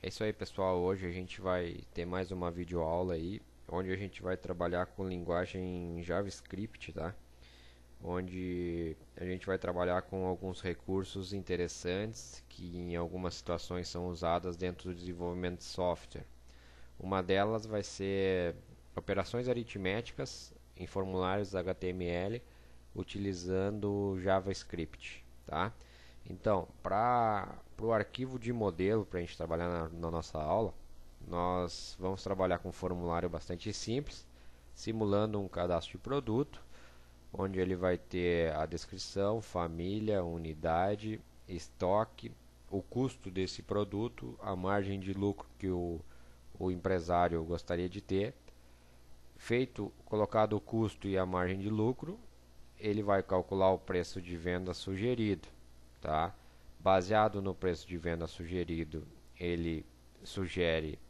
É isso aí, pessoal. Hoje a gente vai ter mais uma videoaula aí, onde a gente vai trabalhar com linguagem JavaScript, tá? Onde a gente vai trabalhar com alguns recursos interessantes que em algumas situações são usadas dentro do desenvolvimento de software. Uma delas vai ser operações aritméticas em formulários HTML utilizando JavaScript, tá? Então, para o arquivo de modelo, para a gente trabalhar na nossa aula, nós vamos trabalhar com um formulário bastante simples, simulando um cadastro de produto, onde ele vai ter a descrição, família, unidade, estoque, o custo desse produto, a margem de lucro que o empresário gostaria de ter. Colocado o custo e a margem de lucro, ele vai calcular o preço de venda sugerido, tá? Baseado no preço de venda sugerido, ele sugere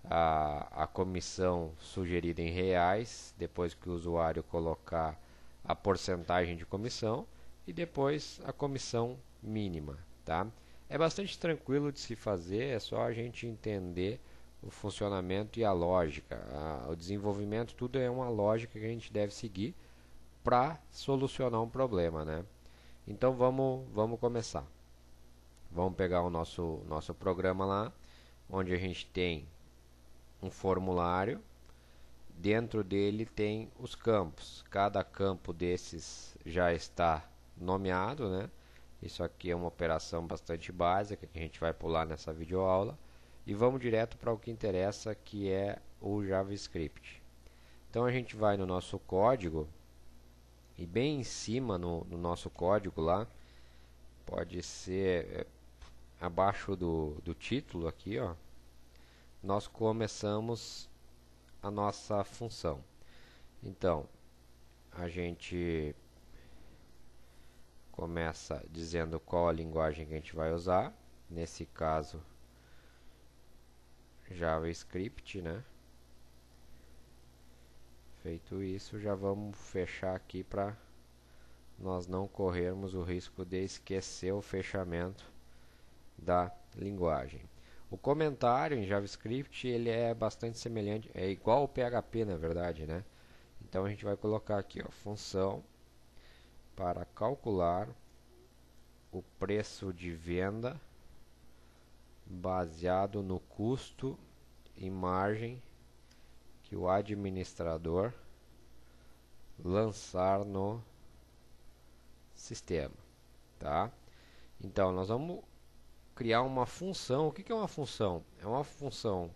a comissão sugerida em reais, depois que o usuário colocar a porcentagem de comissão, e depois a comissão mínima, tá? É bastante tranquilo de se fazer, é só a gente entender o funcionamento e a lógica. O desenvolvimento, tudo é uma lógica que a gente deve seguir para solucionar um problema, né? Então vamos começar. Vamos pegar o nosso programa lá, onde a gente tem um formulário. Dentro dele tem os campos. Cada campo desses já está nomeado, né? Isso aqui é uma operação bastante básica que a gente vai pular nessa videoaula. E vamos direto para o que interessa, que é o JavaScript. Então a gente vai no nosso código. E bem em cima no nosso código lá, pode ser abaixo do título aqui, ó, nós começamos a nossa função. Então, a gente começa dizendo qual a linguagem que a gente vai usar. Nesse caso, JavaScript, né? Feito isso, já vamos fechar aqui para nós não corrermos o risco de esquecer o fechamento da linguagem. O comentário em JavaScript ele é bastante semelhante, é igual ao PHP na verdade, né? Então a gente vai colocar aqui, ó, função para calcular o preço de venda baseado no custo e margem que o administrador lançar no sistema, tá? Então nós vamos criar uma função. O que é uma função? É uma função.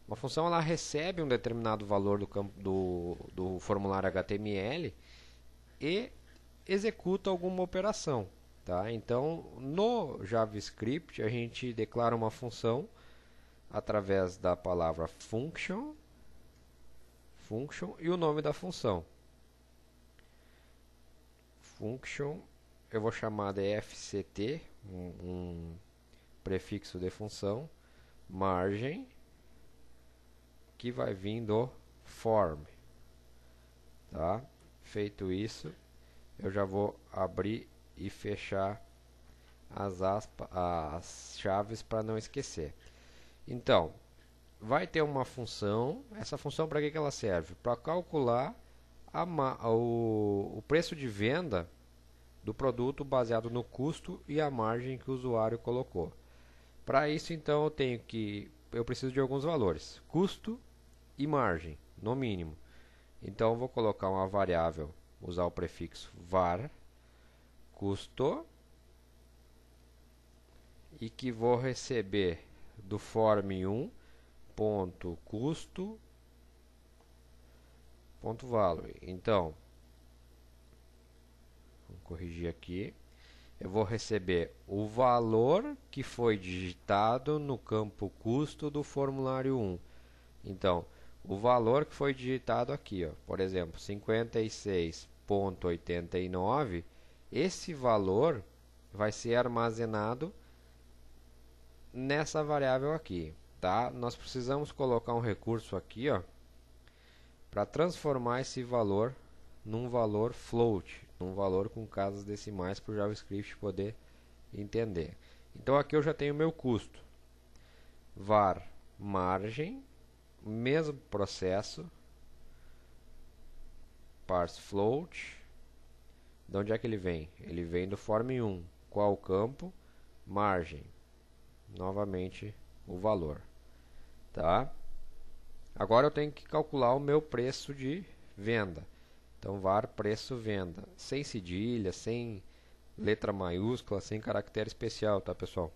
Uma função ela recebe um determinado valor do campo do formulário HTML e executa alguma operação, tá? Então no JavaScript a gente declara uma função através da palavra function e o nome da função. Function eu vou chamar de fct, um prefixo de função, margem, que vai vir do form, tá? Feito isso, eu já vou abrir e fechar as chaves para não esquecer. Então, vai ter uma função. Essa função para que ela serve? Para calcular o preço de venda do produto baseado no custo e a margem que o usuário colocou. Para isso, então, eu preciso de alguns valores: custo e margem, no mínimo. Então, eu vou colocar uma variável, usar o prefixo var custo, e que vou receber do form1 ponto custo ponto value. Então, vamos corrigir aqui. Eu vou receber o valor que foi digitado no campo custo do formulário 1. Então, o valor que foi digitado aqui, ó, por exemplo, 56,89, esse valor vai ser armazenado nessa variável aqui, tá? Nós precisamos colocar um recurso aqui, ó, para transformar esse valor num valor float, num valor com casas decimais para o JavaScript poder entender. Então aqui eu já tenho meu custo. var margem, mesmo processo, parse float. De onde é que ele vem? Ele vem do form1. Qual campo? Margem. Novamente o valor. Tá? Agora eu tenho que calcular o meu preço de venda. Então, var preço venda. Sem cedilha, sem letra maiúscula, sem caractere especial, tá, pessoal?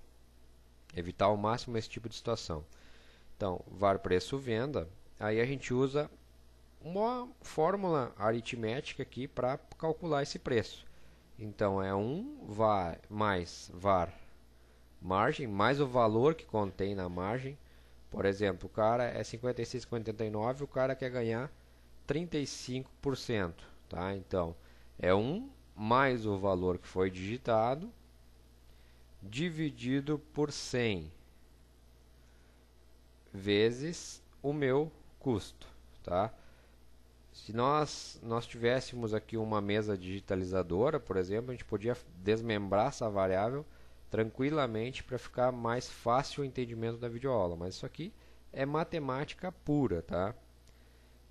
Evitar ao máximo esse tipo de situação. Então, var preço venda. Aí a gente usa uma fórmula aritmética aqui para calcular esse preço. Então, é 1 var mais var margem, mais o valor que contém na margem. Por exemplo, o cara é 56,89, o cara quer ganhar 35%. Tá? Então, é 1 mais o valor que foi digitado, dividido por 100, vezes o meu custo. Tá? Se nós tivéssemos aqui uma mesa digitalizadora, por exemplo, a gente podia desmembrar essa variável tranquilamente para ficar mais fácil o entendimento da videoaula. Mas isso aqui é matemática pura, tá?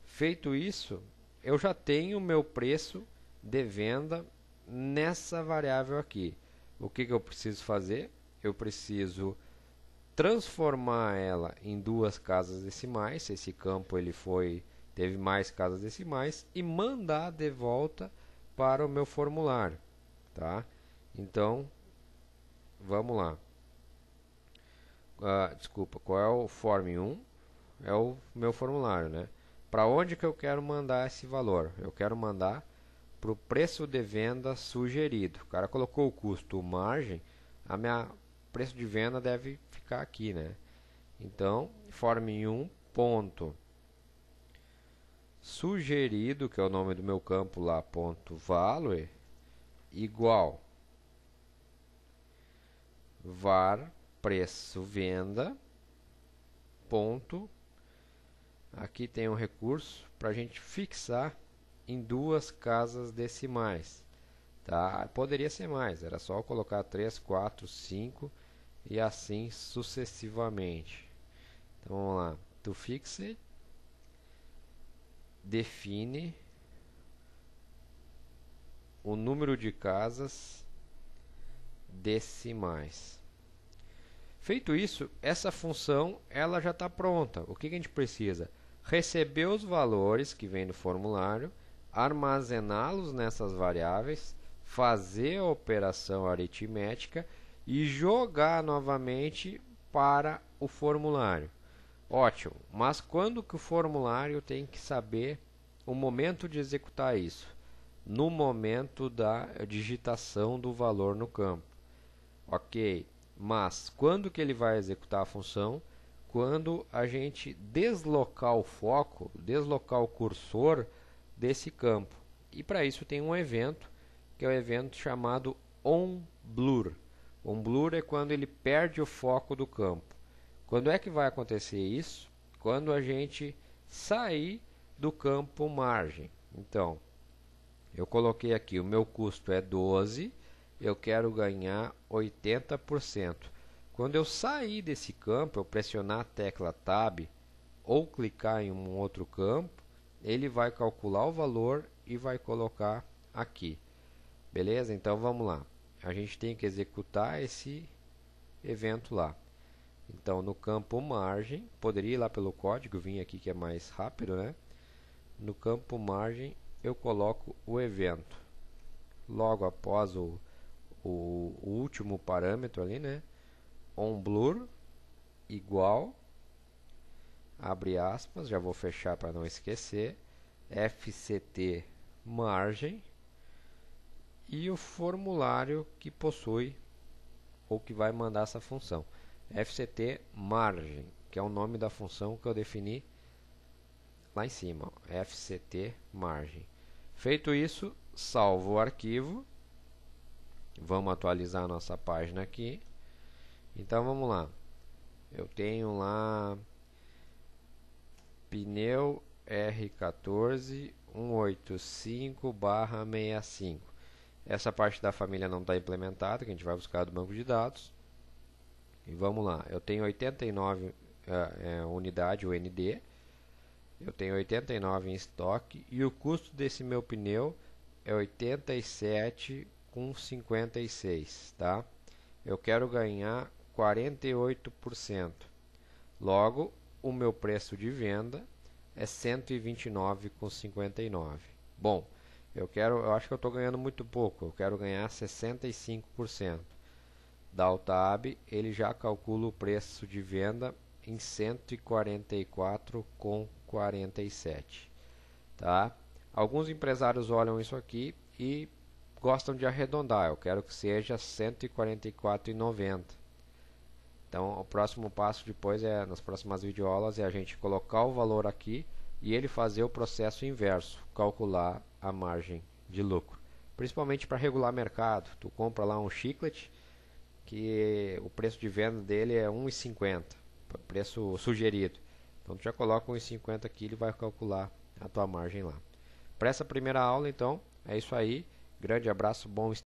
Feito isso, eu já tenho o meu preço de venda nessa variável aqui. O que eu preciso fazer? Eu preciso transformar ela em duas casas decimais. Esse campo ele teve mais casas decimais, e mandar de volta para o meu formulário, tá? Então, vamos lá. Desculpa, qual é o form1? É o meu formulário, né? Para onde que eu quero mandar esse valor? Eu quero mandar para o preço de venda sugerido. O cara colocou o custo margem, a minha preço de venda deve ficar aqui, né? Então, form1 ponto sugerido, que é o nome do meu campo lá, ponto value, igual var preço venda ponto, aqui tem um recurso para a gente fixar em duas casas decimais, tá? Poderia ser mais, era só colocar 3, 4, 5 e assim sucessivamente. Então vamos lá, to fixed, define o número de casas decimais. Feito isso, essa função ela já está pronta. O que a gente precisa? Receber os valores que vem do formulário, armazená-los nessas variáveis, fazer a operação aritmética e jogar novamente para o formulário. Ótimo, mas quando que o formulário tem que saber o momento de executar isso? No momento da digitação do valor no campo. Ok, mas quando que ele vai executar a função? Quando a gente deslocar o foco, deslocar o cursor desse campo. E para isso tem um evento, que é o evento chamado onBlur. OnBlur é quando ele perde o foco do campo. Quando é que vai acontecer isso? Quando a gente sair do campo margem. Então, eu coloquei aqui, o meu custo é 12, eu quero ganhar 80%. Quando eu sair desse campo, eu pressionar a tecla Tab ou clicar em um outro campo, ele vai calcular o valor e vai colocar aqui. Beleza? Então vamos lá. A gente tem que executar esse evento lá. Então, no campo margem, poderia ir lá pelo código, vim aqui que é mais rápido, né? No campo margem, eu coloco o evento. Logo após o último parâmetro ali, né? OnBlur igual, abre aspas, já vou fechar para não esquecer, FCT margem e o formulário que possui ou que vai mandar essa função. FCT margem, que é o nome da função que eu defini lá em cima, ó, FCT margem. Feito isso, salvo o arquivo. Vamos atualizar a nossa página aqui. Então vamos lá. Eu tenho lá pneu R14 185/65. Essa parte da família não está implementada, que a gente vai buscar do banco de dados. E vamos lá, eu tenho 89 unidade, UND. Eu tenho 89 em estoque e o custo desse meu pneu é 87,56, tá? Eu quero ganhar 48%. Logo, o meu preço de venda é 129,59. Bom, eu acho que eu estou ganhando muito pouco, eu quero ganhar 65%. Da Altab, ele já calcula o preço de venda em 144,47, tá? Alguns empresários olham isso aqui e gostam de arredondar. Eu quero que seja 144,90. Então, o próximo passo depois nas próximas videoaulas é a gente colocar o valor aqui e ele fazer o processo inverso, calcular a margem de lucro. Principalmente para regular mercado. Tu compra lá um chiclete que o preço de venda dele é 1,50, preço sugerido. Então tu já coloca 1,50 aqui, ele vai calcular a tua margem lá. Para essa primeira aula, então, é isso aí. Grande abraço, bom estudo.